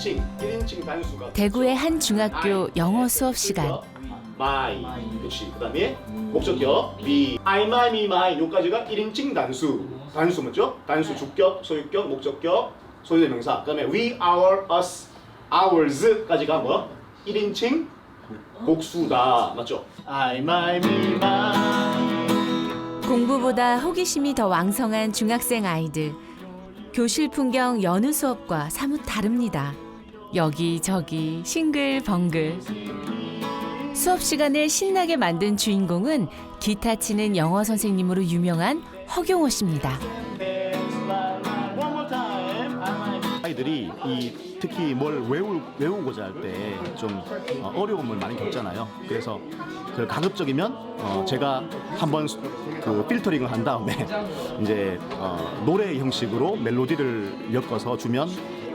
1인칭 단수가 대구의 한 중학교 영어 수업 시간. my. 그렇지. 그다음에 목적격 be. I, my, me, mine. 요까지가 1인칭 단수. 단수 맞죠? 단수 주격, 소유격, 목적격, 소유대명사. 그다음에 we, our, us, ours까지가 뭐? 1인칭 복수다. 맞죠? I, my, me, mine. 공부보다 호기심이 더 왕성한 중학생 아이들. 교실 풍경 여느 수업과 사뭇 다릅니다. 여기저기 싱글벙글. 수업 시간을 신나게 만든 주인공은 기타 치는 영어 선생님으로 유명한 허경호 씨입니다. 아이들이 특히 뭘 외우고자 할 때 좀 어려움을 많이 겪잖아요. 그래서 그 가급적이면 제가 한번 그 필터링을 한 다음에 이제 노래 형식으로 멜로디를 엮어서 주면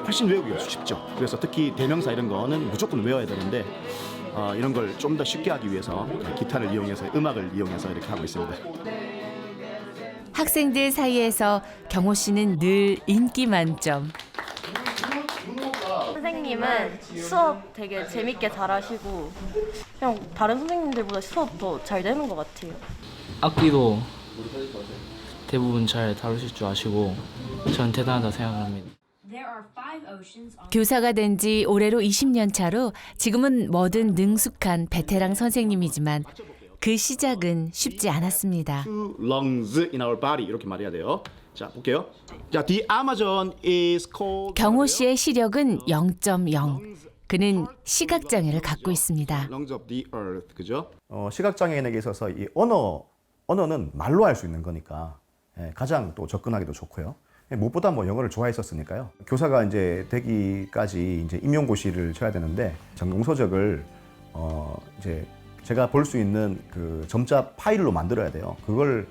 훨씬 외우기가 쉽죠. 그래서 특히 대명사 이런 거는 무조건 외워야 되는데 이런 걸 좀 더 쉽게 하기 위해서 기타를 이용해서 음악을 이용해서 이렇게 하고 있습니다. 학생들 사이에서 경호 씨는 늘 인기 만점. 선생님은 수업 되게 재밌게 잘하시고 그냥 다른 선생님들보다 수업 더 잘 되는 것 같아요. 악기도 대부분 잘 다루실 줄 아시고 저는 대단하다 생각합니다. 교사가 된 지 올해로 20년 차로 지금은 뭐든 능숙한 베테랑 선생님이지만 그 시작은 쉽지 않았습니다. Two lungs in our body 이렇게 말해야 돼요. 자 볼게요. 자, the Amazon is called. 경호 씨의 시력은 0.0. 그는 시각장애를 갖고 있습니다. Lungs of the earth 그죠? 시각장애인에게 있어서 이 언어는 말로 할 수 있는 거니까 가장 또 접근하기도 좋고요. 무엇보다 뭐 영어를 좋아했었으니까요. 교사가 이제 되기까지 이제 임용고시를 쳐야 되는데 전공서적을 이제 제가 볼 수 있는 그 점자 파일로 만들어야 돼요. 그걸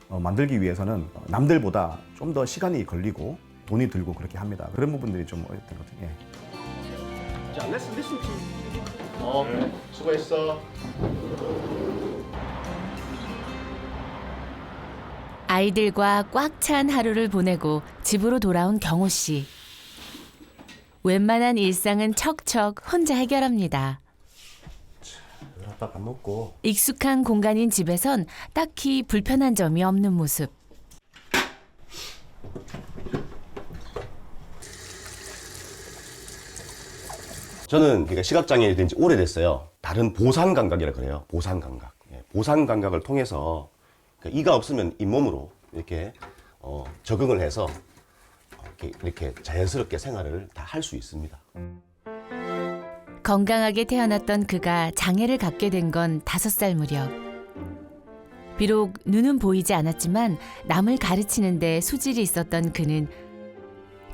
만들기 위해서는 남들보다 좀 더 시간이 걸리고 돈이 들고 그렇게 합니다. 그런 부분들이 좀 어렵던 것 같아요. 자, let's listen to. 수고했어. 아이들과 꽉 찬 하루를 보내고 집으로 돌아온 경호 씨. 웬만한 일상은 척척 혼자 해결합니다. 아빠 밥 먹고. 익숙한 공간인 집에선 딱히 불편한 점이 없는 모습. 저는 그러니까 시각장애인이 된 지 오래됐어요. 다른 보상 감각이라 그래요. 보상 감각. 보상 감각을 통해서 그러니까 이가 없으면 잇몸으로 이렇게 적응을 해서 이렇게 자연스럽게 생활을 다 할 수 있습니다. 건강하게 태어났던 그가 장애를 갖게 된 건 5살 무렵. 비록 눈은 보이지 않았지만 남을 가르치는 데 소질이 있었던 그는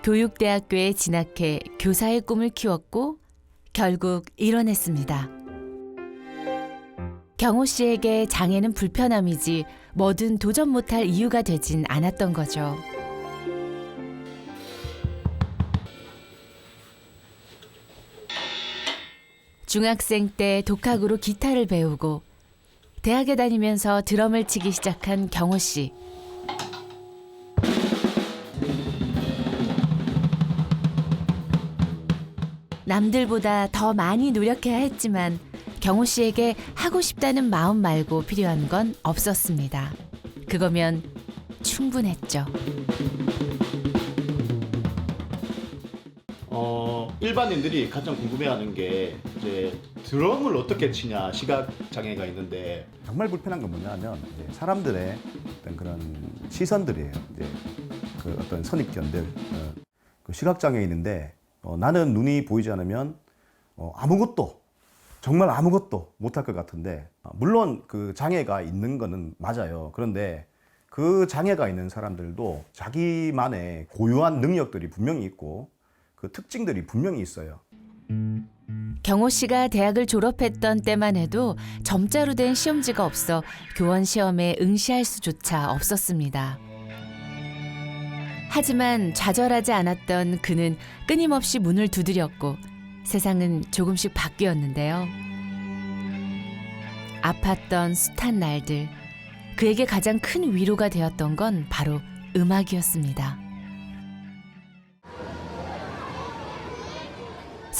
교육대학교에 진학해 교사의 꿈을 키웠고 결국 이뤄냈습니다. 경호 씨에게 장애는 불편함이지 뭐든 도전 못할 이유가 되진 않았던 거죠. 중학생 때 독학으로 기타를 배우고 대학에 다니면서 드럼을 치기 시작한 경호 씨. 남들보다 더 많이 노력해야 했지만 경호 씨에게 하고 싶다는 마음 말고 필요한 건 없었습니다. 그거면 충분했죠. 일반인들이 가장 궁금해하는 게 이제 드럼을 어떻게 치냐 시각 장애가 있는데 정말 불편한 건 뭐냐면 이제 사람들의 어떤 그런 시선들이에요. 이제 그 어떤 선입견들. 그 시각장애인인데 나는 눈이 보이지 않으면 아무것도 정말 아무것도 못할 것 같은데 물론 그 장애가 있는 거는 맞아요. 그런데 그 장애가 있는 사람들도 자기만의 고유한 능력들이 분명히 있고 그 특징들이 분명히 있어요. 경호 씨가 대학을 졸업했던 때만 해도 점자로 된 시험지가 없어 교원 시험에 응시할 수조차 없었습니다. 하지만 좌절하지 않았던 그는 끊임없이 문을 두드렸고 세상은 조금씩 바뀌었는데요. 아팠던 숱한 날들, 그에게 가장 큰 위로가 되었던 건 바로 음악이었습니다.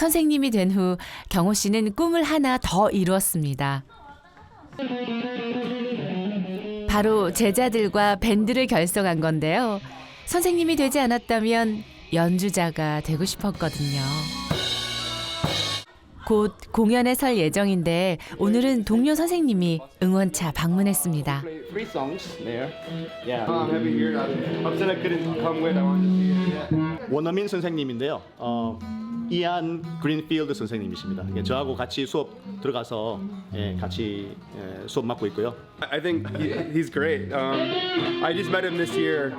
선생님이 된 후 경호 씨는 꿈을 하나 더 이루었습니다. 바로 제자들과 밴드를 결성한 건데요. 선생님이 되지 않았다면 연주자가 되고 싶었거든요. 곧 공연에 설 예정인데 오늘은 동료 선생님이 응원차 방문했습니다. Three songs there. Yeah. I'm happy here. Upset I couldn't come with. I wanted to see it. Yeah. 원어민 선생님인데요. 이안 그린필드 선생님이십니다. 예, 저하고 같이 수업 들어가서 예, 같이 수업 맡고 있고요. I think he's great. I just met him this year,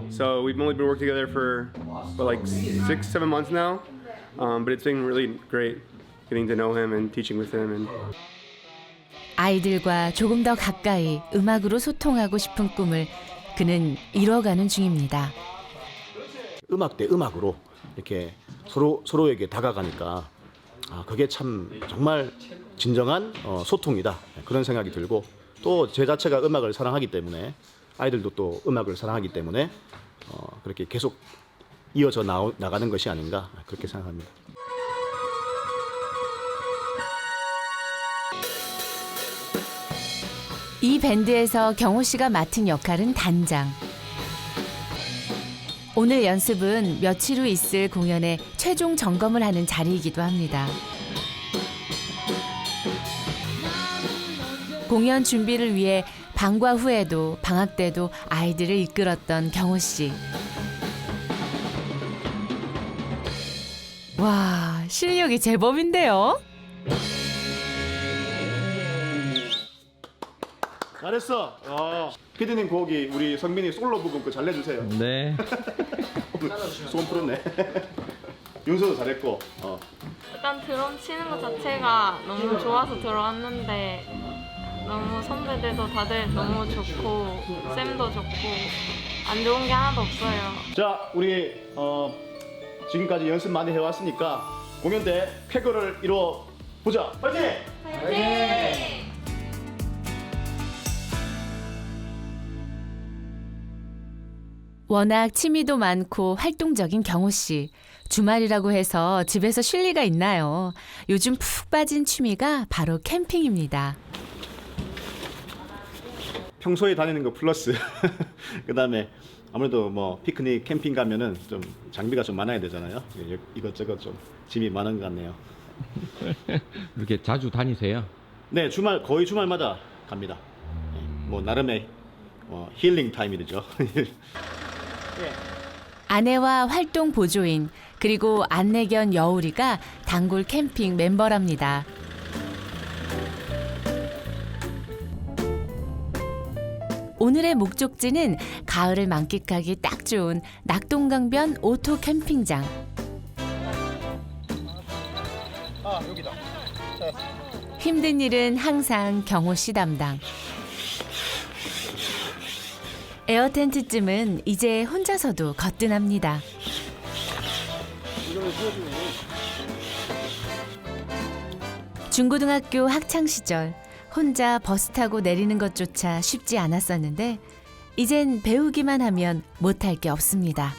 so we've only been working together for like 6-7 months now. But it's been really great getting to know him and teaching with him. And 아이들과 조금 더 가까이 음악으로 소통하고 싶은 꿈을 그는 이뤄가는 중입니다. 음악 대 음악으로 이렇게 서로에게 다가가니까 그게 참 정말 진정한 소통이다 그런 생각이 들고 또 제 자체가 음악을 사랑하기 때문에 아이들도 또 음악을 사랑하기 때문에 그렇게 계속 이어져 나가는 것이 아닌가 그렇게 생각합니다. 이 밴드에서 경호 씨가 맡은 역할은 단장. 오늘 연습은 며칠 후 있을 공연의 최종 점검을 하는 자리이기도 합니다. 공연 준비를 위해 방과 후에도 방학 때도 아이들을 이끌었던 경호 씨. 와, 실력이 제법인데요. 잘했어. 피디님 곡이 우리 성민이 솔로 부분 거 잘 내주세요. 네. 소금 풀었네. 윤서도 잘했고. 일단 드럼 치는 것 자체가 너무 좋아서 들어왔는데 너무 선배들도 다들 너무 좋고 쌤도 좋고 안 좋은 게 하나도 없어요. 자, 우리 지금까지 연습 많이 해왔으니까 공연 때 쾌거를 이루어 보자. 파이팅! 네. 워낙 취미도 많고 활동적인 경호 씨. 주말이라고 해서 집에서 쉴 리가 있나요? 요즘 푹 빠진 취미가 바로 캠핑입니다. 평소에 다니는 거 플러스 그다음에 아무래도 뭐 피크닉 캠핑 가면은 좀 장비가 좀 많아야 되잖아요. 이것저것 좀 짐이 많은 것 같네요. 이렇게 자주 다니세요? 네, 거의 주말마다 갑니다. 뭐 나름의 힐링 타임이죠. 아내와 활동 보조인 그리고 안내견 여울이가 단골 캠핑 멤버랍니다. 오늘의 목적지는 가을을 만끽하기 딱 좋은 낙동강변 오토 캠핑장. 여기다. 힘든 일은 항상 경호 씨 담당. 에어텐트쯤은 이제 혼자서도 거뜬합니다. 중고등학교 학창 시절 혼자 버스 타고 내리는 것조차 쉽지 않았었는데 이젠 배우기만 하면 못할 게 없습니다.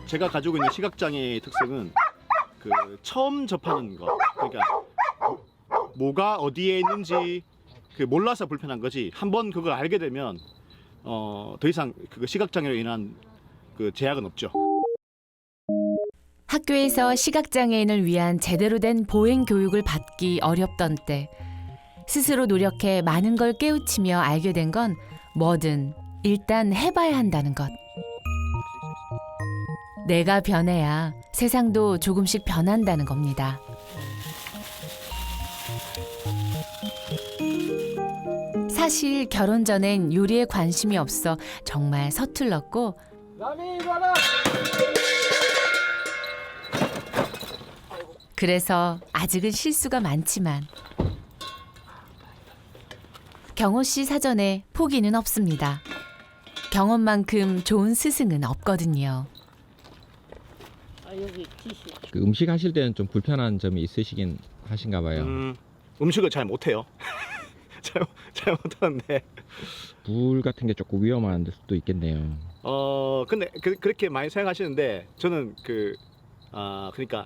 제가 가지고 있는 시각장애의 특성은 그 처음 접하는 것, 그러니까 뭐가 어디에 있는지 그 몰라서 불편한 거지. 한번 그걸 알게 되면 더 이상 그 시각장애로 인한 그 제약은 없죠. 학교에서 시각장애인을 위한 제대로 된 보행 교육을 받기 어렵던 때 스스로 노력해 많은 걸 깨우치며 알게 된 건 뭐든 일단 해봐야 한다는 것. 내가 변해야 세상도 조금씩 변한다는 겁니다. 사실 결혼 전엔 요리에 관심이 없어 정말 서툴렀고 그래서 아직은 실수가 많지만 경호 씨 사전에 포기는 없습니다. 경험만큼 좋은 스승은 없거든요. 그 음식 하실 때는 좀 불편한 점이 있으시긴 하신가 봐요. 음식을 잘 못해요. 잘못하는데. 불 같은 게 조금 위험한 수도 있겠네요. 근데 그렇게 많이 생각하시는데 저는 그러니까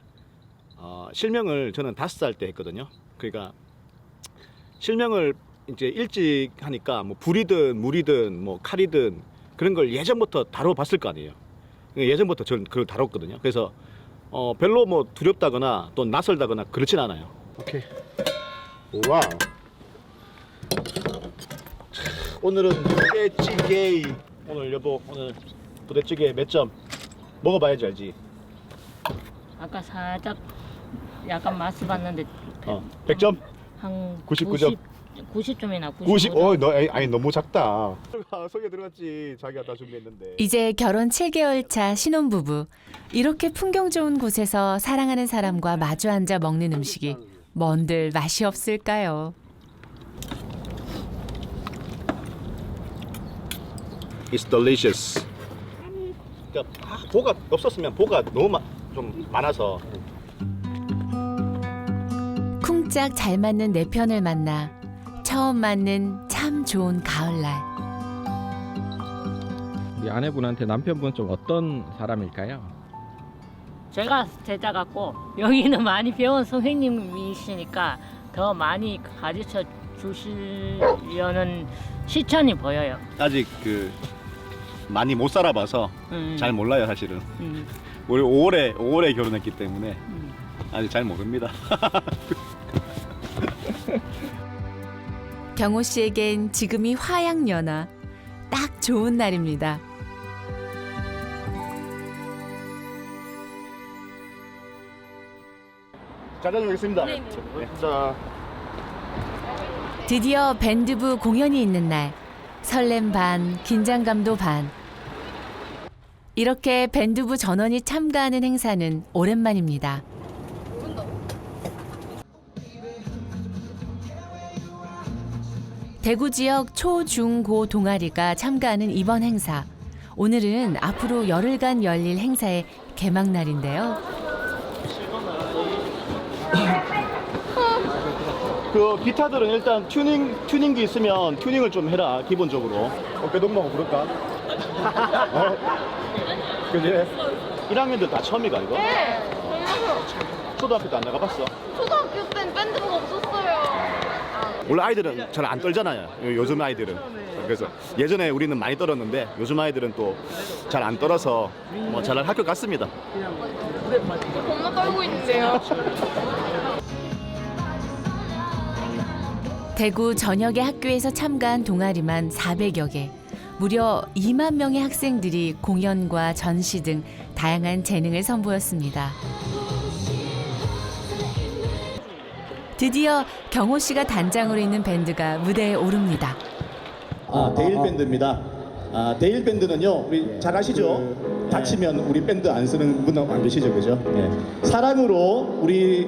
실명을 저는 5살 때 했거든요. 그러니까 실명을 이제 일찍 하니까 뭐 불이든 물이든 뭐 칼이든 그런 걸 예전부터 다뤄봤을 거 아니에요. 예전부터 저는 그걸 다뤘거든요. 그래서 별로 뭐 두렵다거나 또 낯설다거나 그렇진 않아요. 오케이. 와우. 오늘은 부대찌개. 오늘 여보 오늘 부대찌개 몇 점? 먹어봐야지 알지. 아까 살짝 약간 맛을 봤는데 100점? 한 99점. 90점이나 90. 너 아니 너무 작다. 속에 들어갔지. 자기가 다 준비했는데. 이제 결혼 7개월 차 신혼부부. 이렇게 풍경 좋은 곳에서 사랑하는 사람과 마주 앉아 먹는 음식이 뭔들 맛이 없을까요? It's delicious. 그러니까 보가 없었으면 보가 너무 좀 많아서. 쿵짝 잘 맞는 내 편을 만나 처음 맞는 참 좋은 가을날. 우리 아내분한테 남편분 좀 어떤 사람일까요? 제가 제자 같고 여기는 많이 배운 선생님이시니까 더 많이 가르쳐 주시려는 실천이 보여요. 아직 많이 못 살아봐서 잘 몰라요 사실은. 우리 5월에 결혼했기 때문에 아직 잘 모릅니다. 경호 씨에겐 지금이 화양연화. 딱 좋은 날입니다. 잘 다녀오겠습니다. 네. 네, 자. 드디어 밴드부 공연이 있는 날. 설렘 반, 긴장감도 반. 이렇게 밴드부 전원이 참가하는 행사는 오랜만입니다. 대구 지역 초, 중, 고 동아리가 참가하는 이번 행사. 오늘은 앞으로 열흘간 열릴 행사의 개막날인데요. 기타들은 일단 튜닝기 있으면 튜닝을 좀 해라 기본적으로. 어깨동무하고 부를까? 그지? 1학년들 다 처음이가 이거? 네. 초등학교 때 안 나가봤어? 초등학교 땐 밴드부가 없었어요. 원래 아이들은 잘 안 떨잖아요. 요즘 아이들은. 그래서 예전에 우리는 많이 떨었는데 요즘 아이들은 또 잘 안 떨어서 뭐 잘 할 것 같습니다. 겁나 떨고 있는데요. 대구 전역의 학교에서 참가한 동아리만 400여 개. 무려 2만 명의 학생들이 공연과 전시 등 다양한 재능을 선보였습니다. 드디어 경호 씨가 단장으로 있는 밴드가 무대에 오릅니다. 데일 밴드입니다. 데일 밴드는요, 우리 잘 아시죠? 다치면 우리 밴드 안 쓰는 분 안 계시죠, 그죠? 사랑으로 우리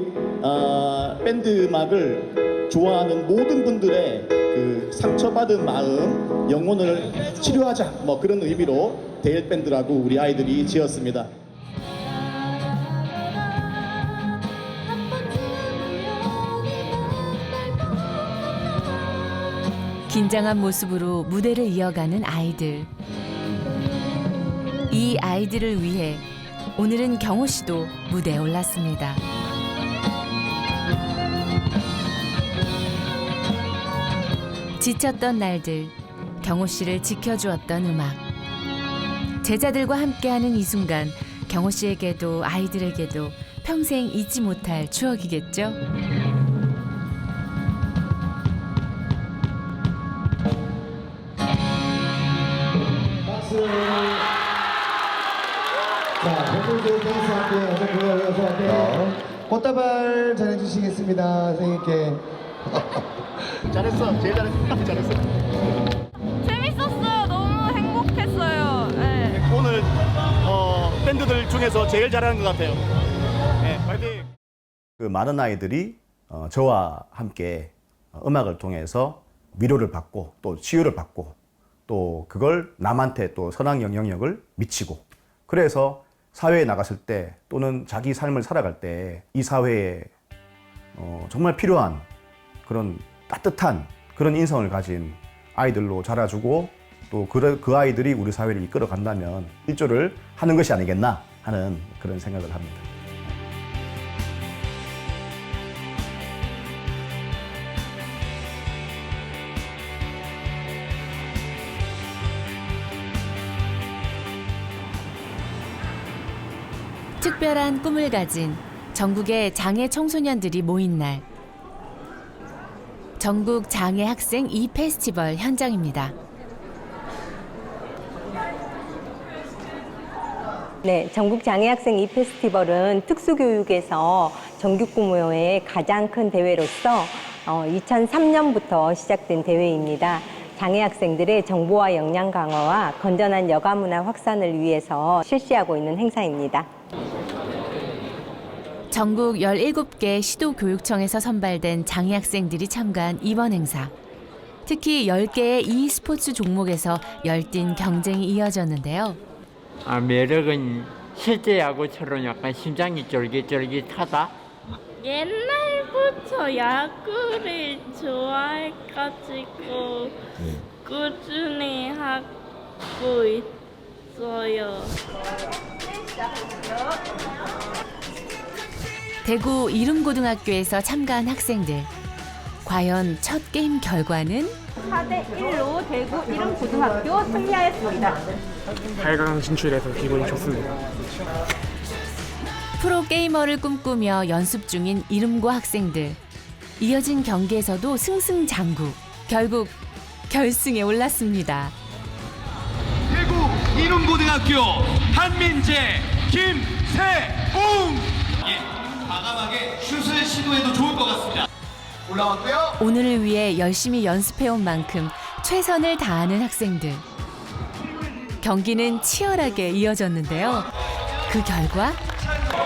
밴드 음악을 좋아하는 모든 분들의 그 상처받은 마음, 영혼을 치료하자, 뭐 그런 의미로 데일 밴드라고 우리 아이들이 지었습니다. 긴장한 모습으로 무대를 이어가는 아이들. 이 아이들을 위해 오늘은 경호 씨도 무대에 올랐습니다. 지쳤던 날들, 경호 씨를 지켜주었던 음악. 제자들과 함께하는 이 순간, 경호 씨에게도 아이들에게도 평생 잊지 못할 추억이겠죠? 자, 밴드 댄스 할게요. 어서 할게요. 꽃다발 전해주시겠습니다, 선생님께. 잘했어, 제일 잘했어. 잘했어. 재밌었어요. 너무 행복했어요. 네. 오늘 밴드들 중에서 제일 잘하는 것 같아요. 네, 파이팅. 그 많은 아이들이 저와 함께 음악을 통해서 위로를 받고 또 치유를 받고 또 그걸 남한테 또 선한 영향력을 미치고 그래서 사회에 나갔을 때 또는 자기 삶을 살아갈 때 이 사회에 정말 필요한 그런 따뜻한 그런 인성을 가진 아이들로 자라주고 또 그 아이들이 우리 사회를 이끌어 간다면 일조를 하는 것이 아니겠나 하는 그런 생각을 합니다. 특별한 꿈을 가진 전국의 장애 청소년들이 모인 날. 전국 장애 학생 E-페스티벌 현장입니다. 네, 전국장애학생 E-페스티벌은 특수교육에서 정규规模의 가장 큰 대회로서 2003년부터 시작된 대회입니다. 장애학생들의 정보와 역량 강화와 건전한 여가문화 확산을 위해서 실시하고 있는 행사입니다. 전국 17개 시도교육청에서 선발된 장애학생들이 참가한 이번 행사. 특히 10개의 e스포츠 종목에서 열띤 경쟁이 이어졌는데요. 매력은 실제 야구처럼 약간 심장이 쫄깃쫄깃하다. 옛날부터 야구를 좋아해가지고 꾸준히 하고 있어요. 대구 이름고등학교에서 참가한 학생들. 과연 첫 게임 결과는? 4대1로 대구 이름고등학교 승리하였습니다. 8강 진출해서 기분이 좋습니다. 프로게이머를 꿈꾸며 연습 중인 이름고 학생들. 이어진 경기에서도 승승장구. 결국 결승에 올랐습니다. 대구 이름고등학교 한민재, 김세웅. 과감하게 슛을 시도해도 좋을 것 같습니다. 올라왔고요. 오늘을 위해 열심히 연습해온 만큼 최선을 다하는 학생들. 경기는 치열하게 이어졌는데요. 그 결과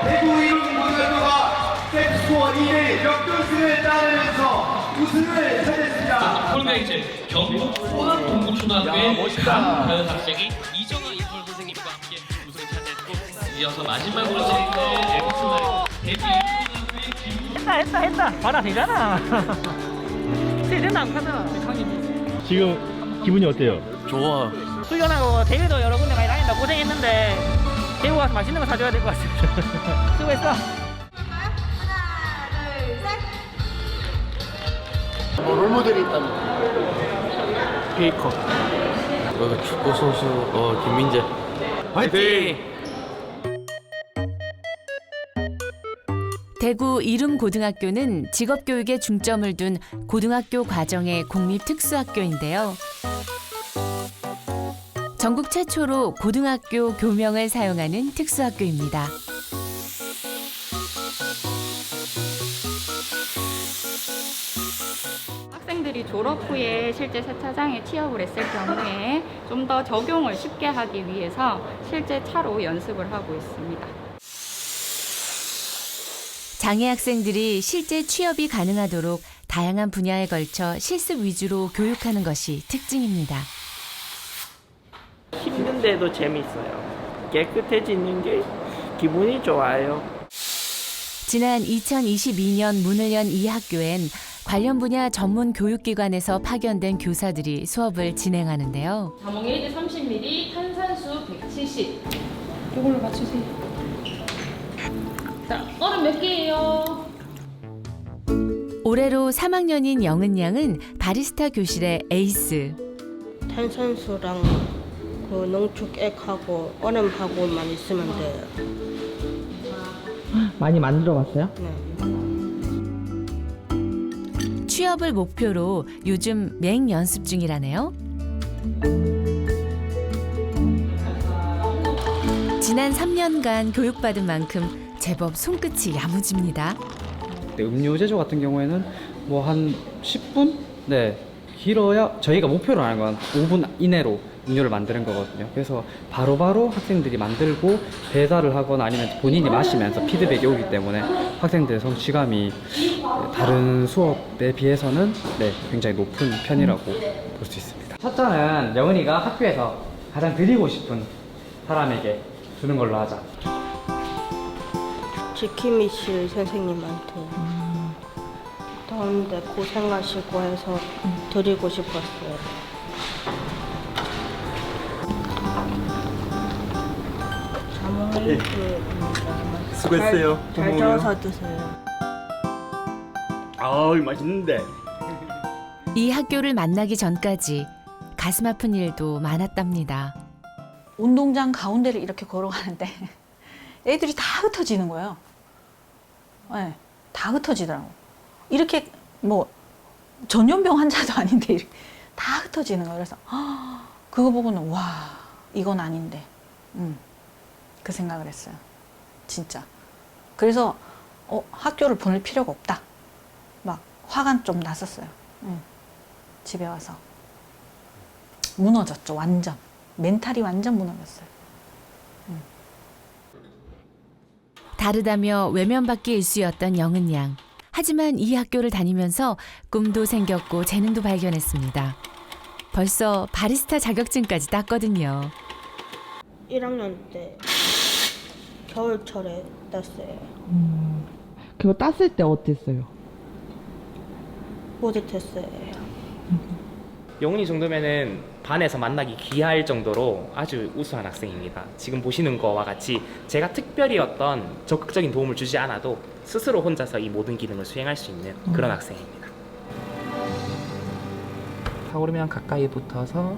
대구 이름고등학교가 세트스코어 2대 역전승을 따내면서 우승을 차지했습니다. 그런데 이제 경북 호남동국초등학교의 강다은 학생이 이정아 이솔 선생님과 함께 우승을 차지했고, 이어서 마지막으로 진행될 데뷔 했다. 봐라 되잖아. 세대는 안 가잖아. 지금 기분이 어때요? 좋아. 훈련하고 대회도 여러 군데 많이 다닌다 고생했는데 대구 가서 맛있는 거 사줘야 될 것 같아. 수고했어. 롤모델이 있다면? 페이커. 축구 선수 김민재. 화이팅! 대구 이름고등학교는 직업교육에 중점을 둔 고등학교 과정의 공립특수학교인데요. 전국 최초로 고등학교 교명을 사용하는 특수학교입니다. 학생들이 졸업 후에 실제 세차장에 취업을 했을 경우에 좀 더 적용을 쉽게 하기 위해서 실제 차로 연습을 하고 있습니다. 장애 학생들이 실제 취업이 가능하도록 다양한 분야에 걸쳐 실습 위주로 교육하는 것이 특징입니다. 힘든데도 재밌어요. 깨끗해지는 게 기분이 좋아요. 지난 2022년 문을 연 이 학교엔 관련 분야 전문 교육기관에서 파견된 교사들이 수업을 진행하는데요. 자몽 1대 30ml, 탄산수 170. 이걸로 맞추세요. 자, 얼음 몇 개예요? 올해로 3학년인 영은 양은 바리스타 교실의 에이스. 탄산수랑 그 농축액하고 얼음하고만 있으면 돼요. 많이 만들어 봤어요? 네. 취업을 목표로 요즘 맹연습 중이라네요. 지난 3년간 교육받은 만큼 제법 손끝이 야무집니다. 음료 제조 같은 경우에는 뭐 한 10분? 네, 길어야 저희가 목표로 하는 건 5분 이내로 음료를 만드는 거거든요. 그래서 바로바로 학생들이 만들고 배달을 하거나 아니면 본인이 마시면서 피드백이 오기 때문에 학생들의 성취감이 다른 수업에 비해서는 굉장히 높은 편이라고 볼 수 있습니다. 첫 잔은 영은이가 학교에서 가장 드리고 싶은 사람에게 주는 걸로 하자. 지킴이 씨 선생님한테 더운데 고생하시고 해서 드리고 싶었어요. 자몽을 수고했어요. 잘 고마워요. 저어서 드세요. 아우 맛있는데. 이 학교를 만나기 전까지 가슴 아픈 일도 많았답니다. 운동장 가운데를 이렇게 걸어가는데 애들이 다 흩어지는 거예요. 네, 다 흩어지더라고. 이렇게 뭐 전염병 환자도 아닌데 이렇게 다 흩어지는 거예요. 그래서 그거 보고는 와 이건 아닌데 그 생각을 했어요. 진짜. 그래서 학교를 보낼 필요가 없다. 막 화가 좀 났었어요. 집에 와서 무너졌죠. 완전. 멘탈이 완전 무너졌어요. 다르다며 외면받기 일쑤였던 영은 양. 하지만 이 학교를 다니면서 꿈도 생겼고 재능도 발견했습니다. 벌써 바리스타 자격증까지 땄거든요. 1학년 때 겨울철에 땄어요. 그거 땄을 때 어땠어요? 뿌듯했어요. 영훈이 정도면은 반에서 만나기 귀할 정도로 아주 우수한 학생입니다. 지금 보시는 거와 같이 제가 특별히 어떤 적극적인 도움을 주지 않아도 스스로 혼자서 이 모든 기능을 수행할 수 있는 그런 학생입니다. 타오르면 가까이 붙어서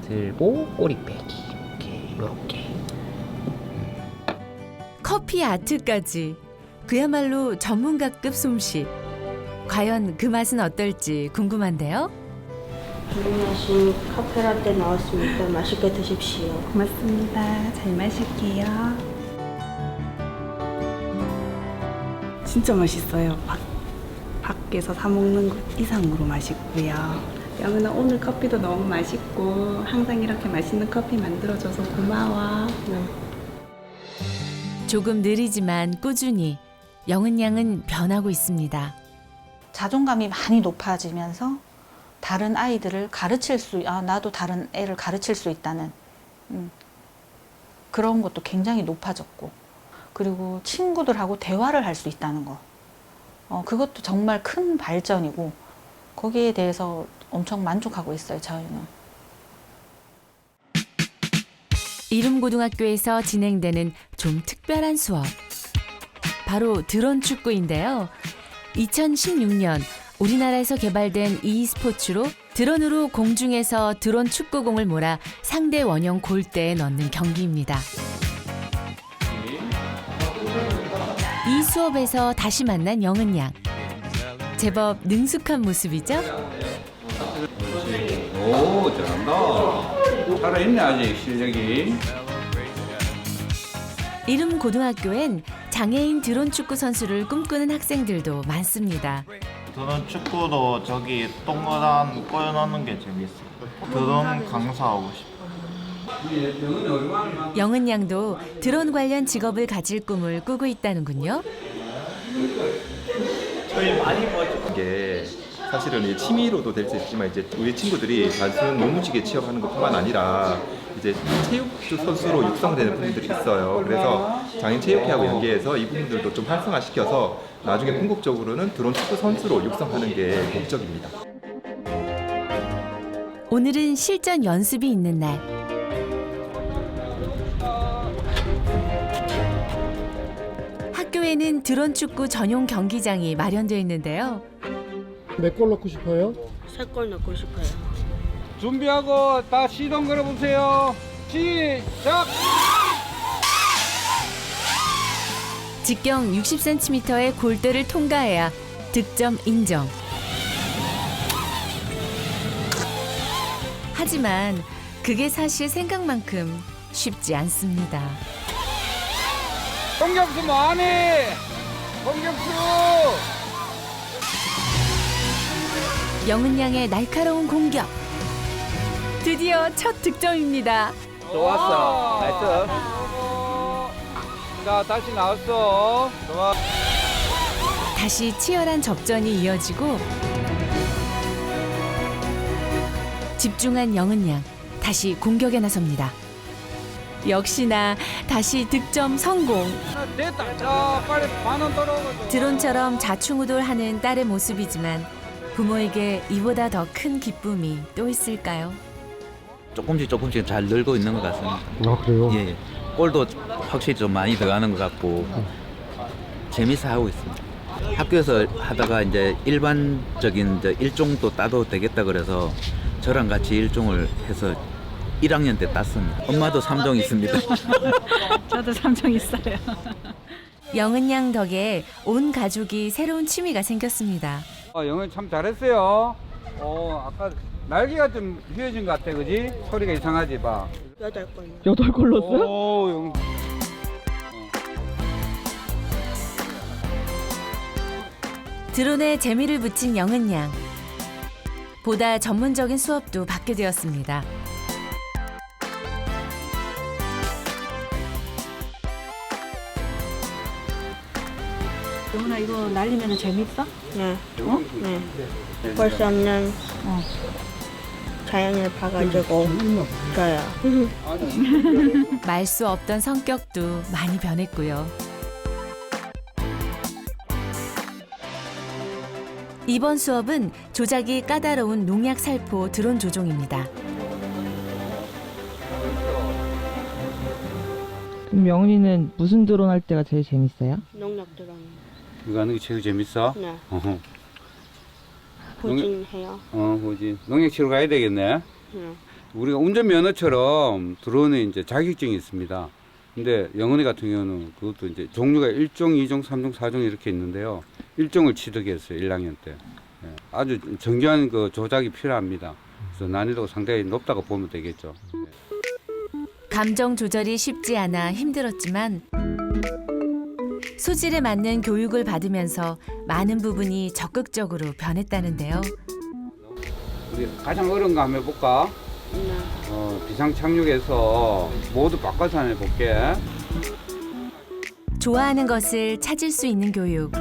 들고 꼬리 빼기 이렇게. 커피 아트까지 그야말로 전문가급 솜씨. 과연 그 맛은 어떨지 궁금한데요. 주문하신 카페라떼 나왔습니다. 맛있게 드십시오. 고맙습니다. 잘 마실게요. 진짜 맛있어요. 밖에서 사 먹는 것 이상으로 맛있고요. 영은아 오늘 커피도 너무 맛있고 항상 이렇게 맛있는 커피 만들어줘서 고마워. 조금 느리지만 꾸준히 영은 양은 변하고 있습니다. 자존감이 많이 높아지면서 다른 아이들을 가르칠 나도 다른 애를 가르칠 수 있다는 그런 것도 굉장히 높아졌고, 그리고 친구들하고 대화를 할 수 있다는 거, 그것도 정말 큰 발전이고 거기에 대해서 엄청 만족하고 있어요, 저희는. 이룸고등학교에서 진행되는 좀 특별한 수업. 바로 드론 축구인데요. 2016년 우리나라에서 개발된 e스포츠로 드론으로 공중에서 드론 축구공을 몰아 상대 원형 골대에 넣는 경기입니다. 이 수업에서 다시 만난 영은 양. 제법 능숙한 모습이죠? 오, 잘한다. 살아있네, 아직 실력이. 이름 고등학교엔 장애인 드론 축구 선수를 꿈꾸는 학생들도 많습니다. 드론 축구도 저기 동그란 골 넣는 게 재밌어요. 드론 강사하고 싶어요. 영은 양도 드론 관련 직업을 가질 꿈을 꾸고 있다는군요. 저희 많이 도와준 게 사실은 이 취미로도 될 수 있지만 이제 우리 친구들이 단순 노무직에 취업하는 것뿐만 아니라 이제 체육 선수로 육성되는 분들이 있어요. 그래서 장애인 체육회하고 연계해서 이 부분들도 좀 활성화시켜서 나중에 궁극적으로는 드론 축구 선수로 육성하는 게 목적입니다. 오늘은 실전 연습이 있는 날. 학교에는 드론 축구 전용 경기장이 마련되어 있는데요. 몇 골 넣고 싶어요? 3골 넣고 싶어요. 준비하고 다 시동 걸어보세요. 시작! 직경 60cm의 골대를 통과해야 득점 인정. 하지만 그게 사실 생각만큼 쉽지 않습니다. 공격수 뭐하니? 공격수! 영은 양의 날카로운 공격. 드디어 첫 득점입니다. 좋았어. 나이스. 자, 다시 나왔어. 좋아. 다시 치열한 접전이 이어지고 집중한 영은 양 다시 공격에 나섭니다. 역시나 다시 득점 성공. 됐다. 자, 빨리 반원 돌아오고. 드론처럼 좌충우돌하는 딸의 모습이지만 부모에게 이보다 더 큰 기쁨이 또 있을까요? 조금씩 잘 늘고 있는 것 같습니다. 아, 그래요? 예. 꼴도 확실히 좀 많이 들어가는 것 같고 재미있어 하고 있습니다. 학교에서 하다가 이제 일반적인 이제 일종도 따도 되겠다 그래서 저랑 같이 일종을 해서 1학년 때 땄습니다. 엄마도 3종 있습니다. 저도 3종 있어요. 영은 양 덕에 온 가족이 새로운 취미가 생겼습니다. 영은 참 잘했어요. 아까 날개가 좀 휘어진 것 같아, 그지? 소리가 이상하지, 봐. 8걸. 8걸 넣었어요? 오, 영. 드론에 재미를 붙인 영은 양. 보다 전문적인 수업도 받게 되었습니다. 영은아 이거 날리면 재밌어? 네. 네. 볼 수 없는 자연을 봐가지고 좋아요. 말 수 없던 성격도 많이 변했고요. 이번 수업은 조작이 까다로운 농약 살포 드론 조종입니다. 그럼 영은이는 무슨 드론 할 때가 제일 재밌어요? 농약 드론. 이거 하는 게 제일 재밌어? 네. 어허. 후진해요. 후진. 농약 치러 가야 되겠네. 네. 우리가 운전면허처럼 드론에 이제 자격증이 있습니다. 근데 영은이 같은 경우는 그것도 이제 종류가 1종, 2종, 3종, 4종 이렇게 있는데요. 1종을 취득했어요, 1학년 때. 예. 아주 정교한 그 조작이 필요합니다. 그래서 난이도가 상당히 높다고 보면 되겠죠. 감정 조절이 쉽지 않아 힘들었지만 소질에 맞는 교육을 받으면서 많은 부분이 적극적으로 변했다는데요. 우리 가장 어려운 거 한번 해볼까? 네. 비상 착륙해서 모두 바꿔서 한번 해볼게. 좋아하는 것을 찾을 수 있는 교육.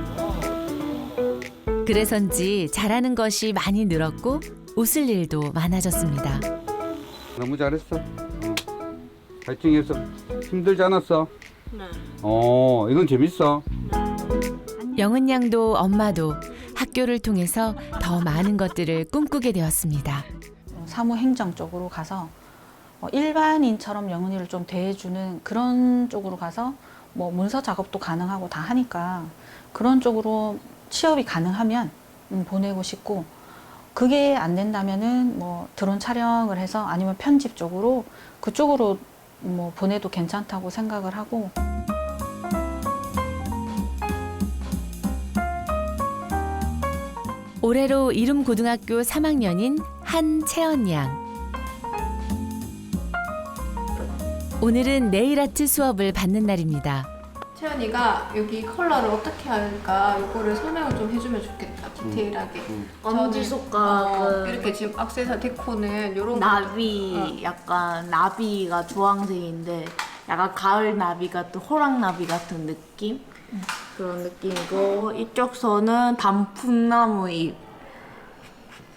그래서인지 잘하는 것이 많이 늘었고 웃을 일도 많아졌습니다. 너무 잘했어. 파이팅해서 힘들지 않았어? 네. 이건 재밌어. 영은 양도 엄마도 학교를 통해서 더 많은 것들을 꿈꾸게 되었습니다. 사무행정 쪽으로 가서 일반인처럼 영은이를 좀 대해주는 그런 쪽으로 가서 뭐 문서 작업도 가능하고 다 하니까 그런 쪽으로 취업이 가능하면 보내고 싶고 그게 안 된다면은 뭐 드론 촬영을 해서 아니면 편집 쪽으로 그쪽으로 뭐 보내도 괜찮다고 생각을 하고. 올해로 이름고등학교 3학년인 한채연 양. 오늘은 네일아트 수업을 받는 날입니다. 채연이가 여기 컬러를 어떻게 할까 이거를 설명을 좀 해주면 좋겠다. 디테일하게. 엄지손가락 이렇게 지금 액세서리 데코는 요런 나비 약간 나비가 주황색인데 약간 가을 나비가 또 호랑나비 같은 느낌? 그런 느낌이고 이쪽 선은 단풍나무 잎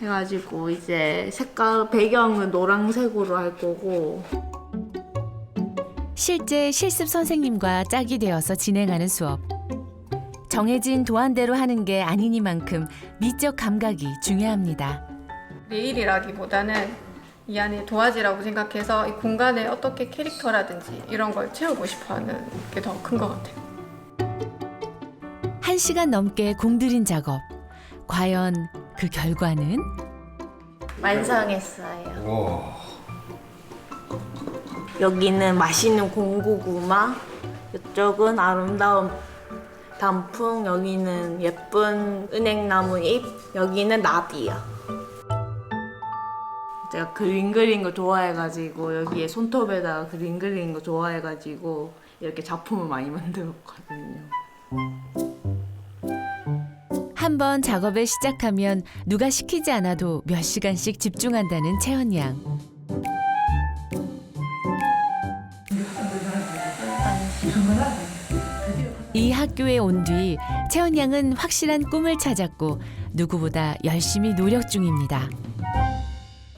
해가지고 이제 색깔 배경은 노란색으로 할 거고 실제 실습 선생님과 짝이 되어서 진행하는 수업. 정해진 도안대로 하는 게 아니니만큼 미적 감각이 중요합니다. 네일이라기보다는 이 안에 도화지라고 생각해서 이 공간에 어떻게 캐릭터라든지 이런 걸 채우고 싶어하는 게 더 큰 것 같아요. 1시간 넘게 공들인 작업. 과연 그 결과는? 완성했어요. 여기는 맛있는 공고구마, 이쪽은 아름다운 단풍, 여기는 예쁜 은행나무 잎, 여기는 나비야. 제가 그림 그리는 거 좋아해가지고 여기에 손톱에다가 그림 그리는 거 좋아해가지고 이렇게 작품을 많이 만들었거든요. 한번 작업을 시작하면 누가 시키지 않아도 몇 시간씩 집중한다는 채연 양. 이 학교에 온 뒤 채연 양은 확실한 꿈을 찾았고 누구보다 열심히 노력 중입니다.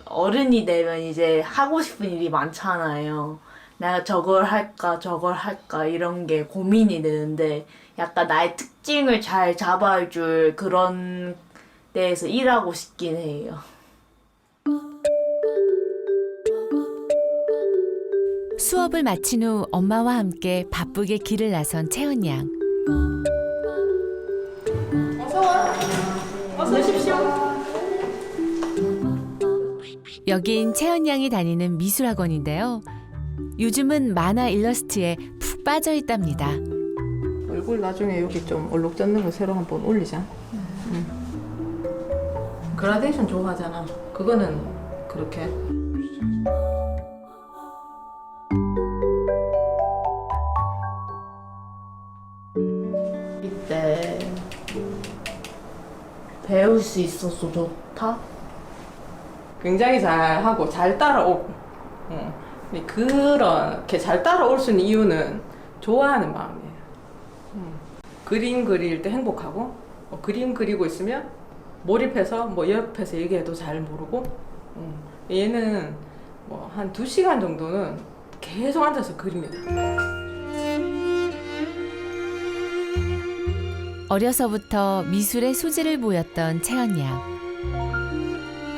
어른이 되면 이제 하고 싶은 일이 많잖아요. 내가 저걸 할까 이런 게 고민이 되는데 약간 나의 특징을 잘 잡아줄 그런 데에서 일하고 싶긴 해요. 수업을 마친 후 엄마와 함께 바쁘게 길을 나선 채연 양. 어서 오십시오. 여긴 채연 양이 다니는 미술학원인데요. 요즘은 만화 일러스트에 푹 빠져 있답니다. 얼굴 나중에 여기 좀 얼룩 젖는 거 새로 한번 올리자. 그라데이션 좋아하잖아. 그거는 그렇게. 이때 배울 수 있어서 좋다? 굉장히 잘하고 잘 따라오고. 근데 그렇게 잘 따라올 수 있는 이유는 좋아하는 마음이에요. 그림 그릴 때 행복하고 그림 그리고 있으면 몰입해서 뭐 옆에서 얘기해도 잘 모르고 얘는 뭐 한 2시간 정도는 계속 앉아서 그립니다. 어려서부터 미술의 소질을 보였던 채연 양.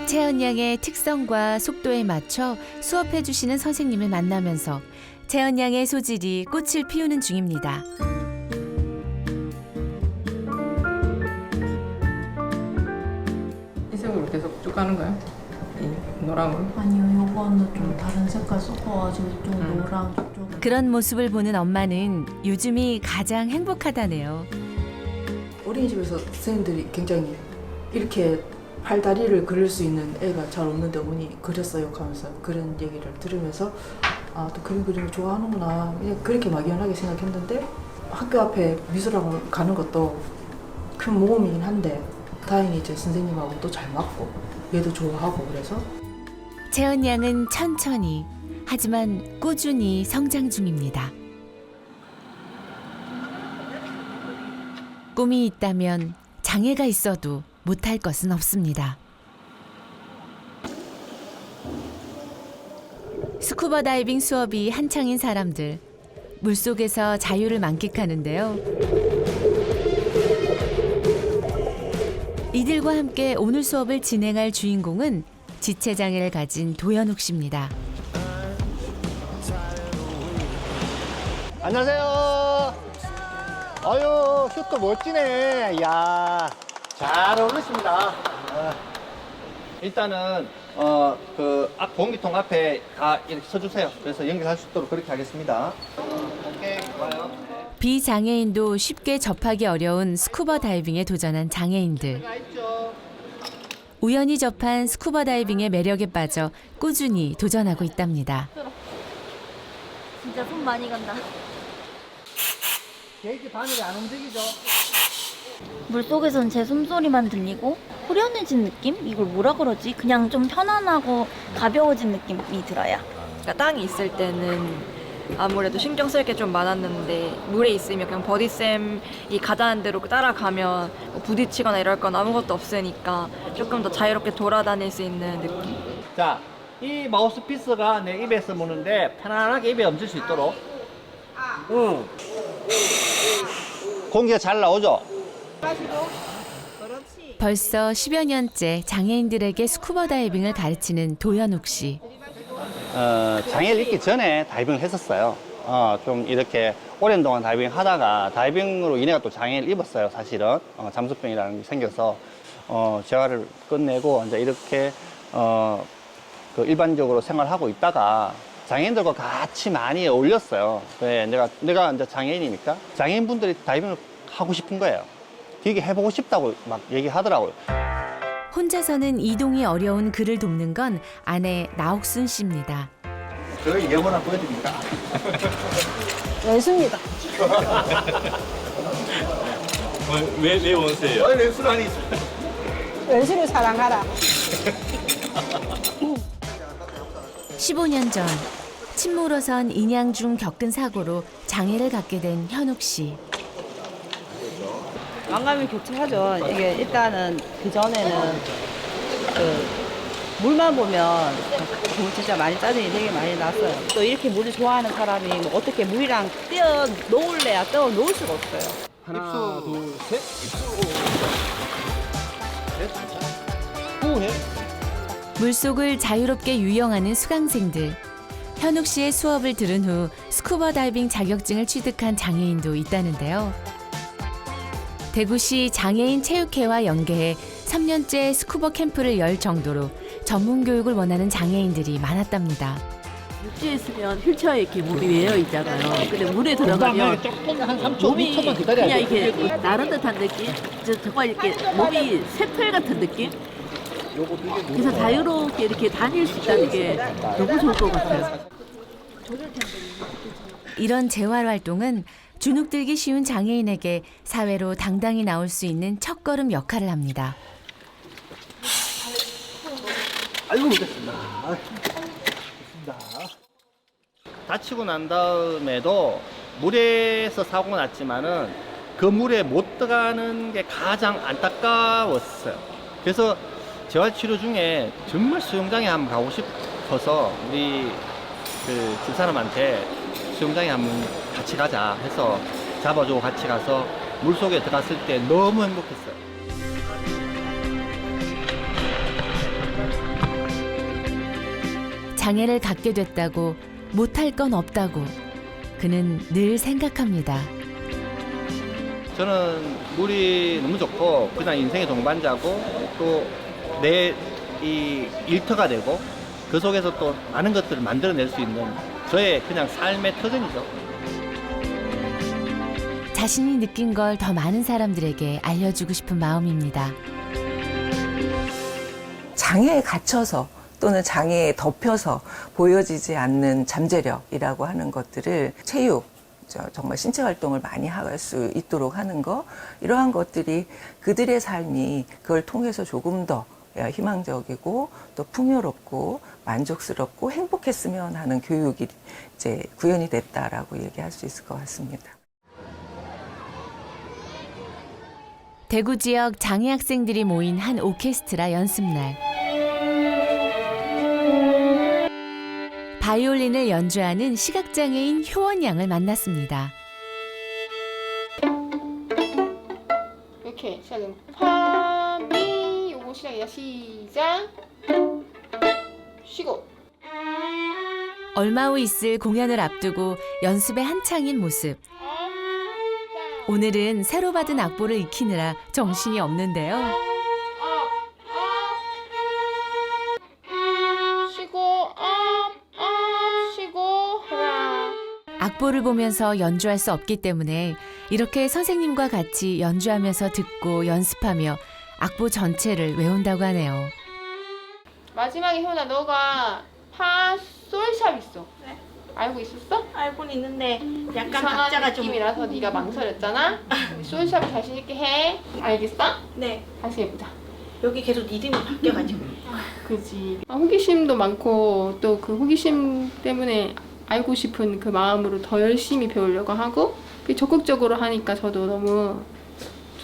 채연 양의 특성과 속도에 맞춰 수업해 주시는 선생님을 만나면서 채연 양의 소질이 꽃을 피우는 중입니다. 이 색으로 계속 쭉 가는 거야? 이 노랑으로? 아니요, 요거는 좀 다른 색깔 섞어가지고 좀 노랑 쪽. 그런 모습을 보는 엄마는 요즘이 가장 행복하다네요. 어린이집에서 선생님들이 굉장히 이렇게 팔다리를 그릴 수 있는 애가 잘 없는데 어머니 그렸어요 하면서 그런 얘기를 들으면서 아, 또 그림 그리는 거 좋아하는구나 그냥 그렇게 막연하게 생각했는데 학교 앞에 미술학원 가는 것도 큰 모험이긴 한데 다행히 제 선생님하고 또 잘 맞고 얘도 좋아하고 그래서 채연 양은 천천히 하지만 꾸준히 성장 중입니다. 꿈이 있다면 장애가 있어도 못할 것은 없습니다. 스쿠버 다이빙 수업이 한창인 사람들, 물속에서 자유를 만끽하는데요. 이들과 함께 오늘 수업을 진행할 주인공은 지체장애를 가진 도연욱 씨입니다. 안녕하세요. 아유, 슛도 멋지네. 이야, 잘 어울리십니다. 일단은 앞 공기통 앞에 다 이렇게 서주세요. 그래서 연결할 수 있도록 그렇게 하겠습니다. 오케이, 좋아요. 비장애인도 쉽게 접하기 어려운 스쿠버 다이빙에 도전한 장애인들. 우연히 접한 스쿠버 다이빙의 매력에 빠져 꾸준히 도전하고 있답니다. 진짜 손 많이 간다. 게이지 바늘이 안 움직이죠? 물속에선 제 숨소리만 들리고 후련해진 느낌? 이걸 뭐라 그러지? 그냥 좀 편안하고 가벼워진 느낌이 들어요. 그러니까 땅에 있을 때는 아무래도 신경 쓸 게 좀 많았는데 물에 있으면 그냥 버디쌤이 가자는 대로 따라가면 뭐 부딪히거나 이럴 건 아무것도 없으니까 조금 더 자유롭게 돌아다닐 수 있는 느낌. 자, 이 마우스피스가 내 입에서 무는데 편안하게 입에 얹을 수 있도록. 공기가 잘 나오죠? 벌써 10여 년째 장애인들에게 스쿠버 다이빙을 가르치는 도연욱 씨. 장애를 입기 전에 다이빙을 했었어요. 좀 이렇게 오랜 동안 다이빙 하다가 다이빙으로 인해 또 장애를 입었어요, 사실은. 잠수병이라는 게 생겨서 재활을 끝내고 이제 이렇게 그 일반적으로 생활하고 있다가 장애인들과 같이 많이 어울렸어요. 네, 내가 이제 장애인이니까 장애인분들이 다이빙을 하고 싶은 거예요. 되게 해보고 싶다고 막 얘기하더라고요. 혼자서는 이동이 어려운 그를 돕는 건 아내 나옥순 씨입니다. 저 예문 하나 보여드립니까? 원수입니다. 왜 원수예요? 왼수는 아니. 원수를 사랑하라. 15년 전 침몰로 선 인양 중 겪은 사고로 장애를 갖게 된 현욱 씨. 왕감이 교차하죠. 이게 일단은 그 전에는 물만 보면 진짜 많이 짜증이 되게 많이 났어요. 또 이렇게 물을 좋아하는 사람이 뭐 어떻게 물이랑 뛰어 놓을래야 뛰어 놓을 수가 없어요. 하나, 둘, 셋. 입수. 넷. 물속을 자유롭게 유영하는 수강생들. 현욱 씨의 수업을 들은 후 스쿠버 다이빙 자격증을 취득한 장애인도 있다는데요. 대구시 장애인 체육회와 연계해 3년째 스쿠버 캠프를 열 정도로 전문 교육을 원하는 장애인들이 많았답니다. 육지에 있으면 휠체어에 이렇게 몸이 외여 있잖아요. 근데 물에 들어가면 몸이 그냥 이렇게 나른 듯한 느낌? 정말 이렇게 몸이 새털 같은 느낌? 그래서 자유롭게 이렇게 다닐 수 있다는 게 너무 좋을 것 같아요. 이런 재활 활동은 주눅들기 쉬운 장애인에게 사회로 당당히 나올 수 있는 첫걸음 역할을 합니다. 아이고, 됐습니다. 다치고 난 다음에도 물에서 사고가 났지만은 그 물에 못 들어가는 게 가장 안타까웠어요. 그래서 재활치료 중에 정말 수영장에 한번 가고 싶어서 우리 그 집사람한테 수영장에 한번 같이 가자 해서 잡아주고 같이 가서 물속에 들어갔을 때 너무 행복했어요. 장애를 갖게 됐다고 못할 건 없다고 그는 늘 생각합니다. 저는 물이 너무 좋고 그냥 인생의 동반자고 또 내 이 일터가 되고 그 속에서 또 많은 것들을 만들어낼 수 있는 저의 그냥 삶의 터전이죠. 자신이 느낀 걸 더 많은 사람들에게 알려주고 싶은 마음입니다. 장애에 갇혀서 또는 장애에 덮여서 보여지지 않는 잠재력이라고 하는 것들을 체육, 정말 신체 활동을 많이 할 수 있도록 하는 거, 이러한 것들이 그들의 삶이 그걸 통해서 조금 더 희망적이고 또 풍요롭고 만족스럽고 행복했으면 하는 교육이 이제 구현이 됐다라고 얘기할 수 있을 것 같습니다. 대구 지역 장애 학생들이 모인 한 오케스트라 연습날. 바이올린을 연주하는 시각장애인 효원 양을 만났습니다. 이렇게 시작은 파, 미, 요거 시작이야. 시작. 쉬고. 얼마 후 있을 공연을 앞두고 연습에 한창인 모습. 오늘은 새로 받은 악보를 익히느라 정신이 없는데요. 쉬고, 쉬고, 하나. 악보를 보면서 연주할 수 없기 때문에 이렇게 선생님과 같이 연주하면서 듣고 연습하며 악보 전체를 외운다고 하네요. 마지막에 효나 너가 파, 솔샵 있어. 네. 알고 있었어? 알고는 있는데 약간 이상한 박자가 좀 느낌이라서 네가 망설였잖아. 솔샵 자신 있게 해. 알겠어? 네. 다시 해보자. 여기 계속 리듬이 바뀌어가지고. 그지. 호기심도 많고 또 그 호기심 때문에 알고 싶은 그 마음으로 더 열심히 배우려고 하고 적극적으로 하니까 저도 너무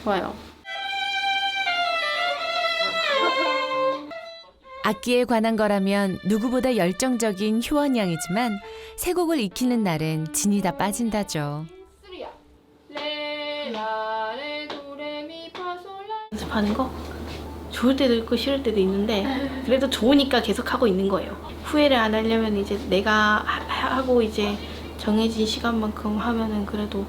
좋아요. 악기에 관한 거라면 누구보다 열정적인 효원 양이지만 세 곡을 익히는 날엔 진이 다 빠진다죠. 연습하는 거 좋을 때도 있고 싫을 때도 있는데 그래도 좋으니까 계속 하고 있는 거예요. 후회를 안 하려면 이제 내가 하고 이제 정해진 시간만큼 하면은 그래도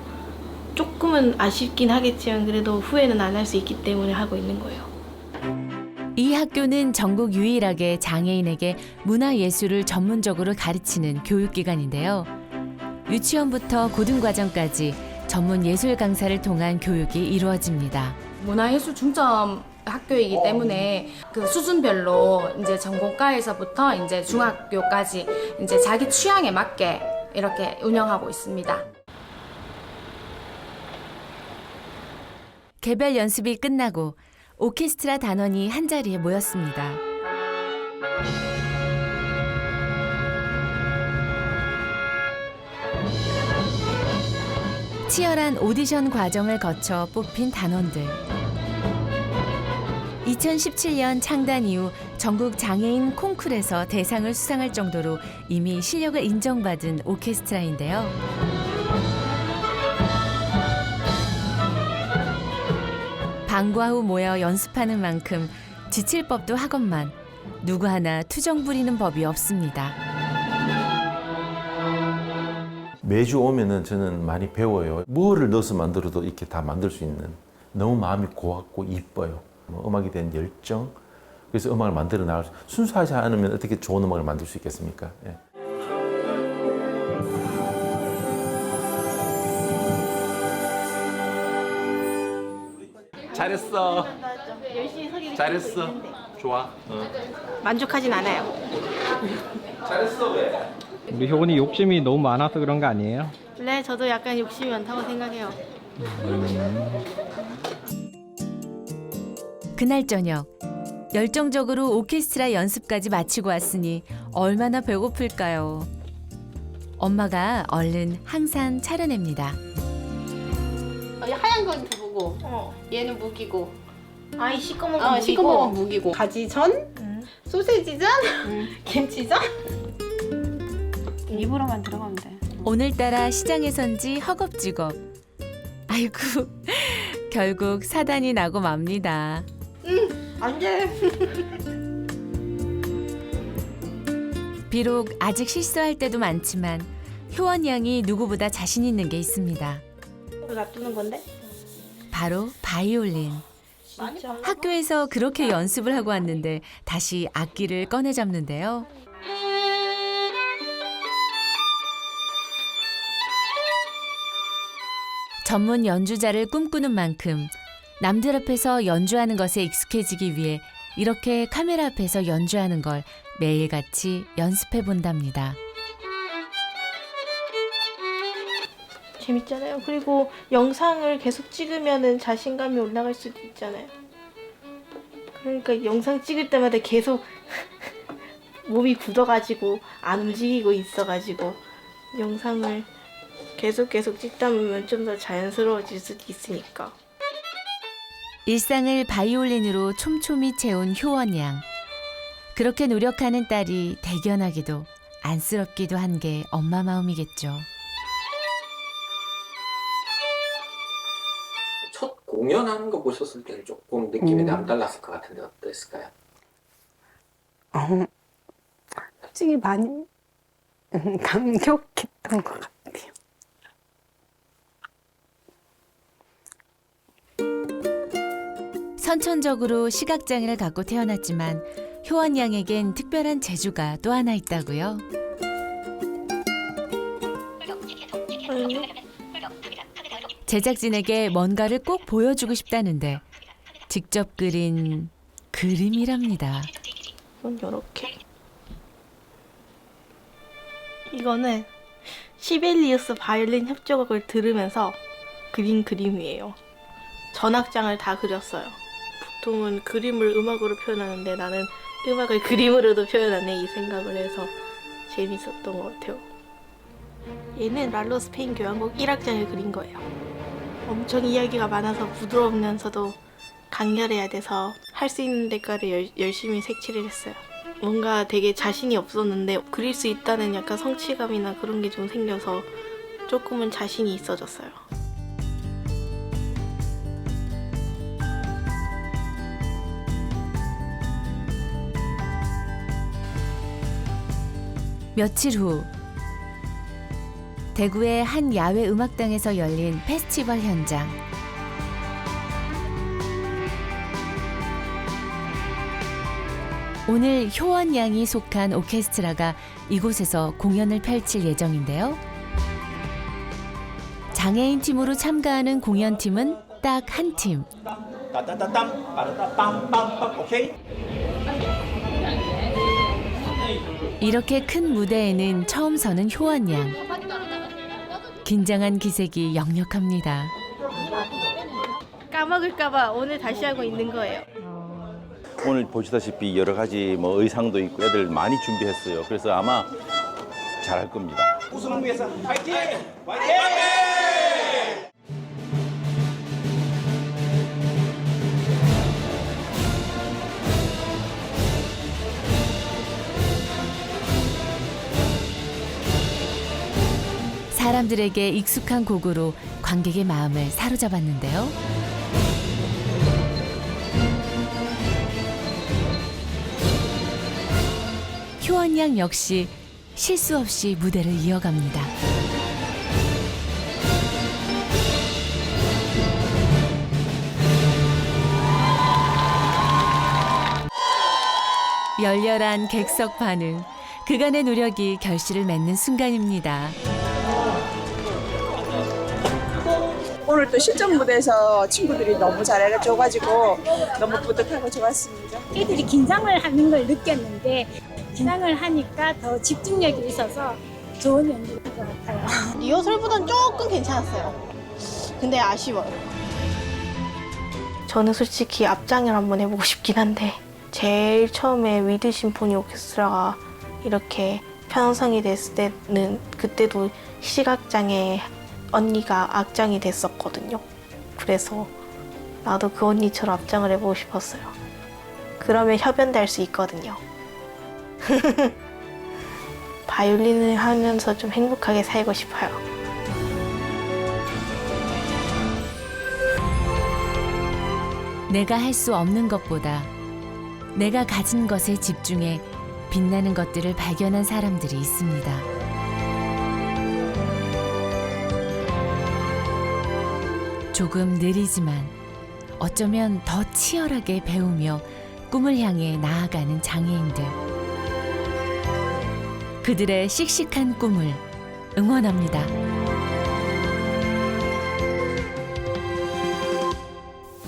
조금은 아쉽긴 하겠지만 그래도 후회는 안 할 수 있기 때문에 하고 있는 거예요. 이 학교는 전국 유일하게 장애인에게 문화예술을 전문적으로 가르치는 교육기관인데요. 유치원부터 고등과정까지 전문 예술 강사를 통한 교육이 이루어집니다. 문화예술 중점 학교이기 때문에 그 수준별로 이제 전공과에서부터 이제 중학교까지 이제 자기 취향에 맞게 이렇게 운영하고 있습니다. 개별 연습이 끝나고 오케스트라 단원이 한자리에 모였습니다. 치열한 오디션 과정을 거쳐 뽑힌 단원들. 2017년 창단 이후 전국 장애인 콩쿨에서 대상을 수상할 정도로 이미 실력을 인정받은 오케스트라인데요. 방과 후 모여 연습하는 만큼 지칠 법도 하건만 누구 하나 투정 부리는 법이 없습니다. 매주 오면은 저는 많이 배워요. 뭐를 넣어서 만들어도 이렇게 다 만들 수 있는 너무 마음이 고왔고 이뻐요. 음악에 대한 열정, 그래서 음악을 만들어 나갈 수, 순수하지 않으면 어떻게 좋은 음악을 만들 수 있겠습니까? 예. 잘했어. 잘했어. 좋아. 만족하진 않아요. 잘했어 왜? 우리 효원이 욕심이 너무 많아서 그런 거 아니에요? 네, 저도 약간 욕심이 많다고 생각해요. 그날 저녁 열정적으로 오케스트라 연습까지 마치고 왔으니 얼마나 배고플까요? 엄마가 얼른 항상 차려냅니다. 하얀 건 두부고, 얘는 무기고. 아이 시꺼먼 건 무기고. 시꺼먼 무기고. 가지전, 소세지전, 김치전. 입으로만 들어가면 돼. 오늘따라 시장에선지 허겁지겁. 아이고 결국 사단이 나고 맙니다. 안 돼. 비록 아직 실수할 때도 많지만 효원 양이 누구보다 자신 있는 게 있습니다. 놔두는 건데? 바로 바이올린. 학교에서 그렇게 연습을 하고 왔는데 다시 악기를 꺼내 잡는데요. 전문 연주자를 꿈꾸는 만큼 남들 앞에서 연주하는 것에 익숙해지기 위해 이렇게 카메라 앞에서 연주하는 걸 매일같이 연습해 본답니다. 재밌잖아요. 그리고 영상을 계속 찍으면은 자신감이 올라갈 수도 있잖아요. 그러니까 영상 찍을 때마다 계속 몸이 굳어가지고 안 움직이고 있어가지고 영상을 계속 찍다 보면 좀 더 자연스러워질 수도 있으니까. 일상을 바이올린으로 촘촘히 채운 효원 양. 그렇게 노력하는 딸이 대견하기도 안쓰럽기도 한 게 엄마 마음이겠죠. 첫 공연하는 거 보셨을 때는 조금 느낌이 남달랐을 것 같은데 어땠을까요? 솔직히 많이 감격했던 것 같아요. 선천적으로 시각장애를 갖고 태어났지만 효원 양에겐 특별한 재주가 또 하나 있다고요. 제작진에게 뭔가를 꼭 보여주고 싶다는데 직접 그린 그림이랍니다. 이렇게. 이거는 시벨리우스 바이올린 협주곡을 들으면서 그린 그림이에요. 전악장을 다 그렸어요. 보통은 그림을 음악으로 표현하는데 나는 음악을 그림으로도 표현하네 이 생각을 해서 재밌었던 것 같아요. 얘는 랄로 스페인 교향곡 1악장을 그린 거예요. 엄청 이야기가 많아서 부드러우면서도 강렬해야 돼서 할 수 있는 데까지 열심히 색칠을 했어요. 뭔가 되게 자신이 없었는데 그릴 수 있다는 약간 성취감이나 그런 게 좀 생겨서 조금은 자신이 있어졌어요. 며칠 후 대구의 한 야외 음악당에서 열린 페스티벌 현장. 오늘 효원 양이 속한 오케스트라가 이곳에서 공연을 펼칠 예정인데요. 장애인 팀으로 참가하는 공연팀은 딱 한 팀. 이렇게 큰 무대에는 처음 서는 효원 양. 긴장한 기색이 역력합니다. 까먹을까봐 오늘 다시 하고 있는 거예요. 오늘 보시다시피 여러 가지 뭐 의상도 있고 애들 많이 준비했어요. 그래서 아마 잘할 겁니다. 우승을 위해서 파이팅! 파이팅! 사람들에게 익숙한 곡으로 관객의 마음을 사로잡았는데요. 효원 양 역시 실수 없이 무대를 이어갑니다. 열렬한 객석 반응, 그간의 노력이 결실을 맺는 순간입니다. 오늘 또 실전 무대에서 친구들이 너무 잘해줘가지고 너무 뿌듯하고 좋았습니다. 애들이 긴장을 하는 걸 느꼈는데 긴장을 하니까 더 집중력이 있어서 좋은 연주인 것 같아요. 리허설보단 조금 괜찮았어요. 근데 아쉬워요. 저는 솔직히 앞장을 한번 해보고 싶긴 한데 제일 처음에 위드 심포니 오케스트라가 이렇게 편성이 됐을 때는 그때도 시각장애 언니가 악장이 됐었거든요. 그래서 나도 그 언니처럼 앞장을 해보고 싶었어요. 그러면 협연도 할 수 있거든요. 바이올린을 하면서 좀 행복하게 살고 싶어요. 내가 할 수 없는 것보다 내가 가진 것에 집중해 빛나는 것들을 발견한 사람들이 있습니다. 조금 느리지만 어쩌면 더 치열하게 배우며 꿈을 향해 나아가는 장애인들. 그들의 씩씩한 꿈을 응원합니다.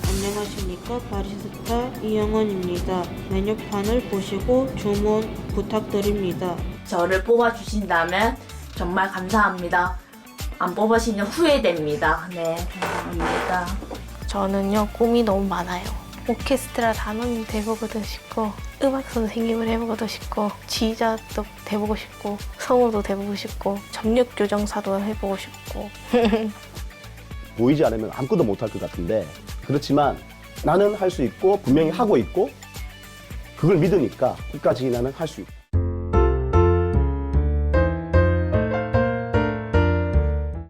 안녕하십니까. 바리스타 이영원입니다. 메뉴판을 보시고 주문 부탁드립니다. 저를 뽑아주신다면 정말 감사합니다. 안 뽑으시면 후회됩니다. 네, 감사합니다. 저는요, 꿈이 너무 많아요. 오케스트라 단원이 돼보고도 싶고, 음악 선생님을 해보고도 싶고, 지휘자도 돼보고 싶고, 성우도 돼보고 싶고, 점력 교정사도 해보고 싶고. 보이지 않으면 아무것도 못할 것 같은데, 그렇지만 나는 할 수 있고 분명히 하고 있고 그걸 믿으니까 끝까지 나는 할 수 있고.